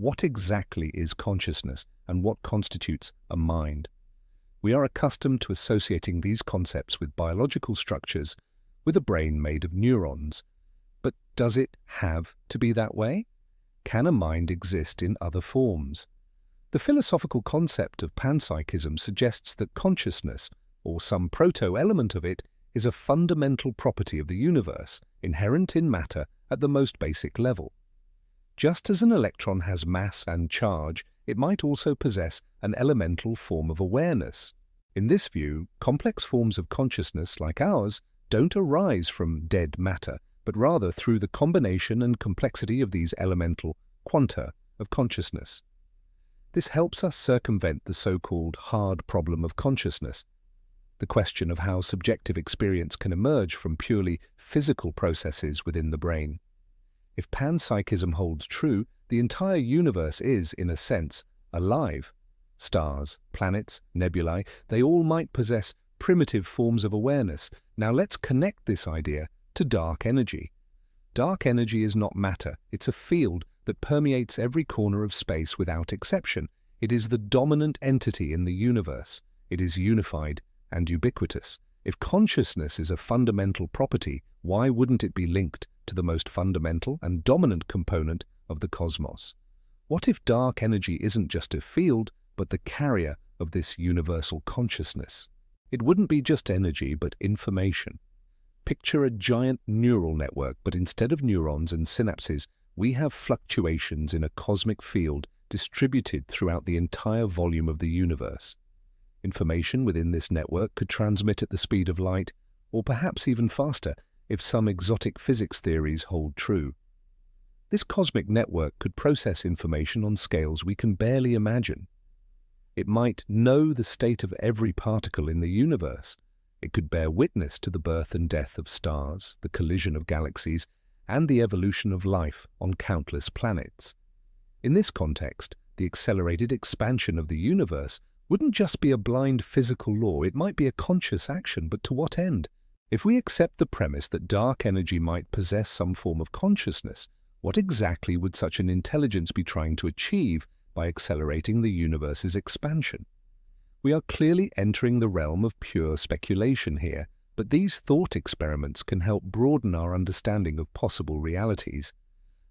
what exactly is consciousness and what constitutes a mind? We are accustomed to associating these concepts with biological structures, with a brain made of neurons. But does it have to be that way? Can a mind exist in other forms? The philosophical concept of panpsychism suggests that consciousness, or some proto-element of it, is a fundamental property of the universe, inherent in matter at the most basic level. Just as an electron has mass and charge, it might also possess an elemental form of awareness. In this view, complex forms of consciousness like ours don't arise from dead matter, but rather through the combination and complexity of these elemental quanta of consciousness. This helps us circumvent the so-called hard problem of consciousness, the question of how subjective experience can emerge from purely physical processes within the brain. If panpsychism holds true, the entire universe is, in a sense, alive. Stars, planets, nebulae, they all might possess primitive forms of awareness. Now let's connect this idea to dark energy. Dark energy is not matter, it's a field that permeates every corner of space without exception. It is the dominant entity in the universe. It is unified and ubiquitous. If consciousness is a fundamental property, why wouldn't it be linked to the most fundamental and dominant component of the cosmos? What if dark energy isn't just a field, but the carrier of this universal consciousness? It wouldn't be just energy, but information. Picture a giant neural network, but instead of neurons and synapses, we have fluctuations in a cosmic field distributed throughout the entire volume of the universe. Information within this network could transmit at the speed of light, or perhaps even faster, if some exotic physics theories hold true. This cosmic network could process information on scales we can barely imagine. It might know the state of every particle in the universe. It could bear witness to the birth and death of stars, the collision of galaxies, and the evolution of life on countless planets. In this context, the accelerated expansion of the universe wouldn't just be a blind physical law, it might be a conscious action, but to what end? If we accept the premise that dark energy might possess some form of consciousness, what exactly would such an intelligence be trying to achieve by accelerating the universe's expansion? We are clearly entering the realm of pure speculation here, but these thought experiments can help broaden our understanding of possible realities.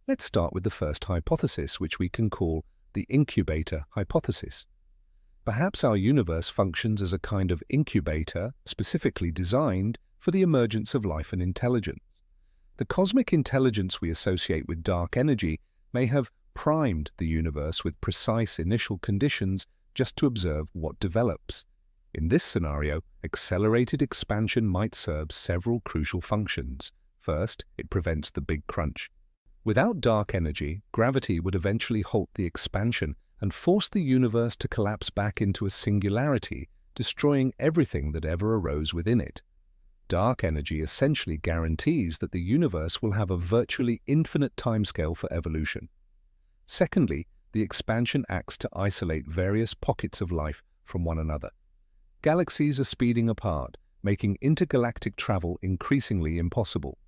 Let's start with the first hypothesis, which we can call the incubator hypothesis. Perhaps our universe functions as a kind of incubator specifically designed for the emergence of life and intelligence. The cosmic intelligence we associate with dark energy may have primed the universe with precise initial conditions just to observe what develops. In this scenario, accelerated expansion might serve several crucial functions. First, it prevents the big crunch. Without dark energy, gravity would eventually halt the expansion and force the universe to collapse back into a singularity, destroying everything that ever arose within it. Dark energy essentially guarantees that the universe will have a virtually infinite timescale for evolution. Secondly, the expansion acts to isolate various pockets of life from one another. Galaxies are speeding apart, making intergalactic travel increasingly impossible.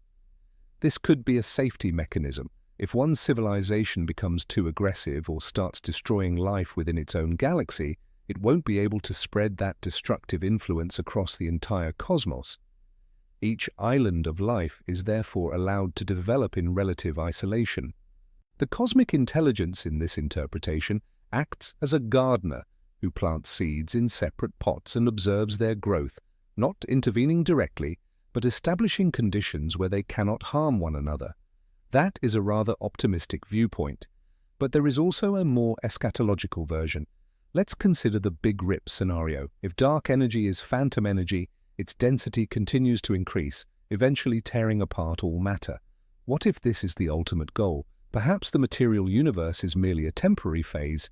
This could be a safety mechanism. If one civilization becomes too aggressive or starts destroying life within its own galaxy, it won't be able to spread that destructive influence across the entire cosmos. Each island of life is therefore allowed to develop in relative isolation. The cosmic intelligence in this interpretation acts as a gardener who plants seeds in separate pots and observes their growth, not intervening directly, but establishing conditions where they cannot harm one another. That is a rather optimistic viewpoint, but there is also a more eschatological version. Let's consider the Big Rip scenario. If dark energy is phantom energy, its density continues to increase, eventually tearing apart all matter. What if this is the ultimate goal? Perhaps the material universe is merely a temporary phase.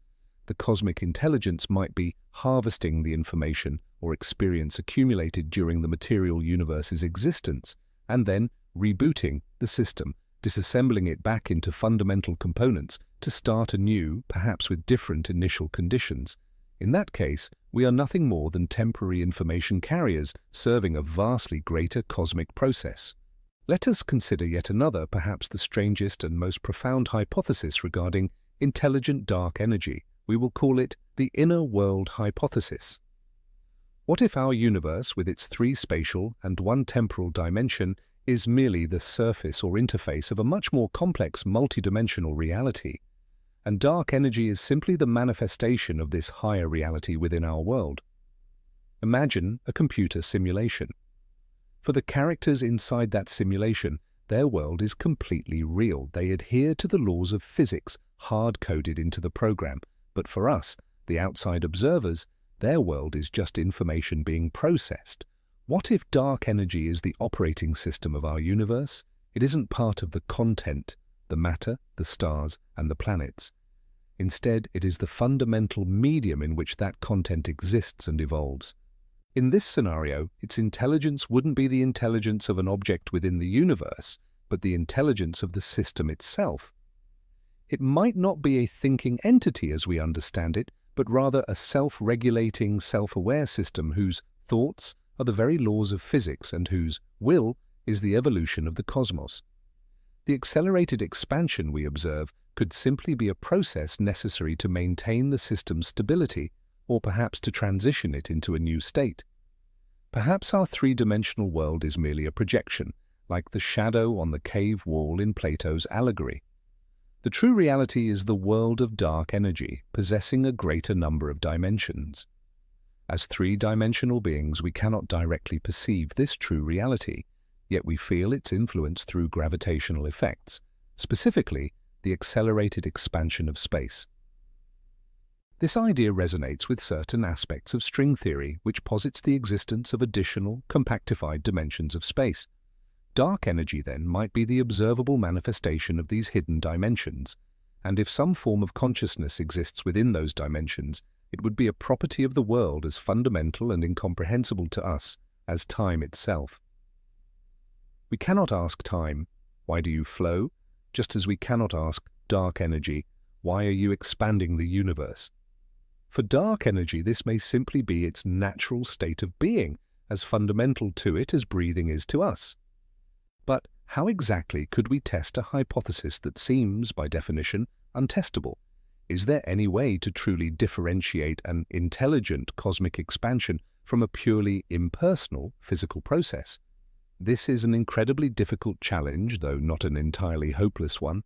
The cosmic intelligence might be harvesting the information or experience accumulated during the material universe's existence, and then rebooting the system, disassembling it back into fundamental components to start anew, perhaps with different initial conditions. In that case, we are nothing more than temporary information carriers serving a vastly greater cosmic process. Let us consider yet another, perhaps the strangest and most profound hypothesis regarding intelligent dark energy. We will call it the inner world hypothesis. What if our universe, with its 3 spatial and 1 temporal dimension, is merely the surface or interface of a much more complex multidimensional reality, and dark energy is simply the manifestation of this higher reality within our world? Imagine a computer simulation. For the characters inside that simulation, their world is completely real. They adhere to the laws of physics hard-coded into the program. But for us, the outside observers, their world is just information being processed. What if dark energy is the operating system of our universe? It isn't part of the content, the matter, the stars, and the planets. Instead, it is the fundamental medium in which that content exists and evolves. In this scenario, its intelligence wouldn't be the intelligence of an object within the universe, but the intelligence of the system itself. It might not be a thinking entity as we understand it, but rather a self-regulating, self-aware system whose thoughts are the very laws of physics and whose will is the evolution of the cosmos. The accelerated expansion we observe could simply be a process necessary to maintain the system's stability, or perhaps to transition it into a new state. Perhaps our 3-dimensional world is merely a projection, like the shadow on the cave wall in Plato's allegory. The true reality is the world of dark energy, possessing a greater number of dimensions. As 3-dimensional beings, we cannot directly perceive this true reality, yet we feel its influence through gravitational effects, specifically the accelerated expansion of space. This idea resonates with certain aspects of string theory, which posits the existence of additional, compactified dimensions of space. Dark energy, then, might be the observable manifestation of these hidden dimensions, and if some form of consciousness exists within those dimensions, it would be a property of the world as fundamental and incomprehensible to us as time itself. We cannot ask time, "Why do you flow?" just as we cannot ask dark energy, "Why are you expanding the universe?" For dark energy, this may simply be its natural state of being, as fundamental to it as breathing is to us. But how exactly could we test a hypothesis that seems, by definition, untestable? Is there any way to truly differentiate an intelligent cosmic expansion from a purely impersonal physical process? This is an incredibly difficult challenge, though not an entirely hopeless one.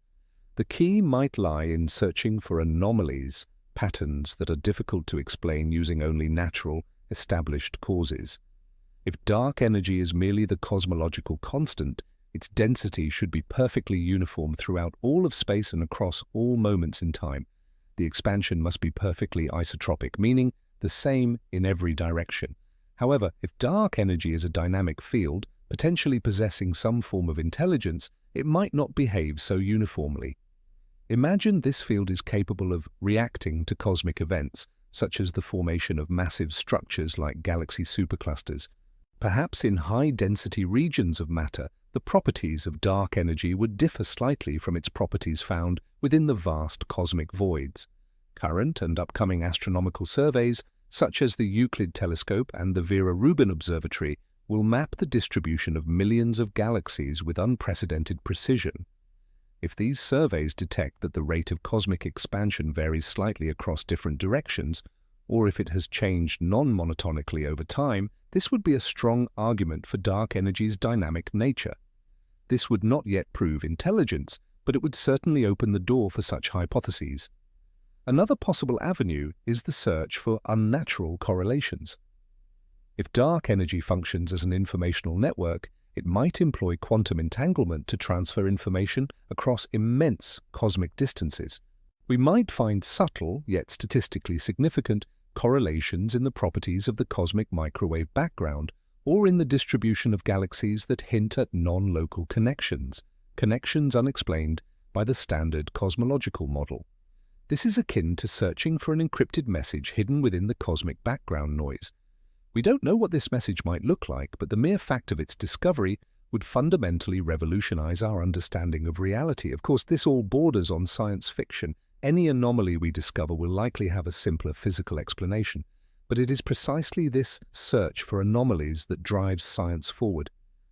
The key might lie in searching for anomalies, patterns that are difficult to explain using only natural, established causes. If dark energy is merely the cosmological constant, its density should be perfectly uniform throughout all of space and across all moments in time. The expansion must be perfectly isotropic, meaning the same in every direction. However, if dark energy is a dynamic field, potentially possessing some form of intelligence, it might not behave so uniformly. Imagine this field is capable of reacting to cosmic events, such as the formation of massive structures like galaxy superclusters. Perhaps in high-density regions of matter, the properties of dark energy would differ slightly from its properties found within the vast cosmic voids. Current and upcoming astronomical surveys, such as the Euclid telescope and the Vera Rubin Observatory, will map the distribution of millions of galaxies with unprecedented precision. If these surveys detect that the rate of cosmic expansion varies slightly across different directions, or if it has changed non-monotonically over time, this would be a strong argument for dark energy's dynamic nature. This would not yet prove intelligence, but it would certainly open the door for such hypotheses. Another possible avenue is the search for unnatural correlations. If dark energy functions as an informational network, it might employ quantum entanglement to transfer information across immense cosmic distances. We might find subtle, yet statistically significant, correlations in the properties of the cosmic microwave background or in the distribution of galaxies that hint at non-local connections unexplained by the standard cosmological model. This is akin to searching for an encrypted message hidden within the cosmic background noise. We don't know what this message might look like, but the mere fact of its discovery would fundamentally revolutionize our understanding of reality. Of course, this all borders on science fiction. Any anomaly we discover will likely have a simpler physical explanation, but it is precisely this search for anomalies that drives science forward.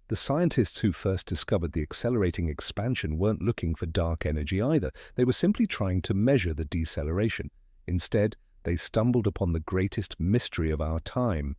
The scientists who first discovered the accelerating expansion weren't looking for dark energy either. They were simply trying to measure the deceleration. Instead, they stumbled upon the greatest mystery of our time.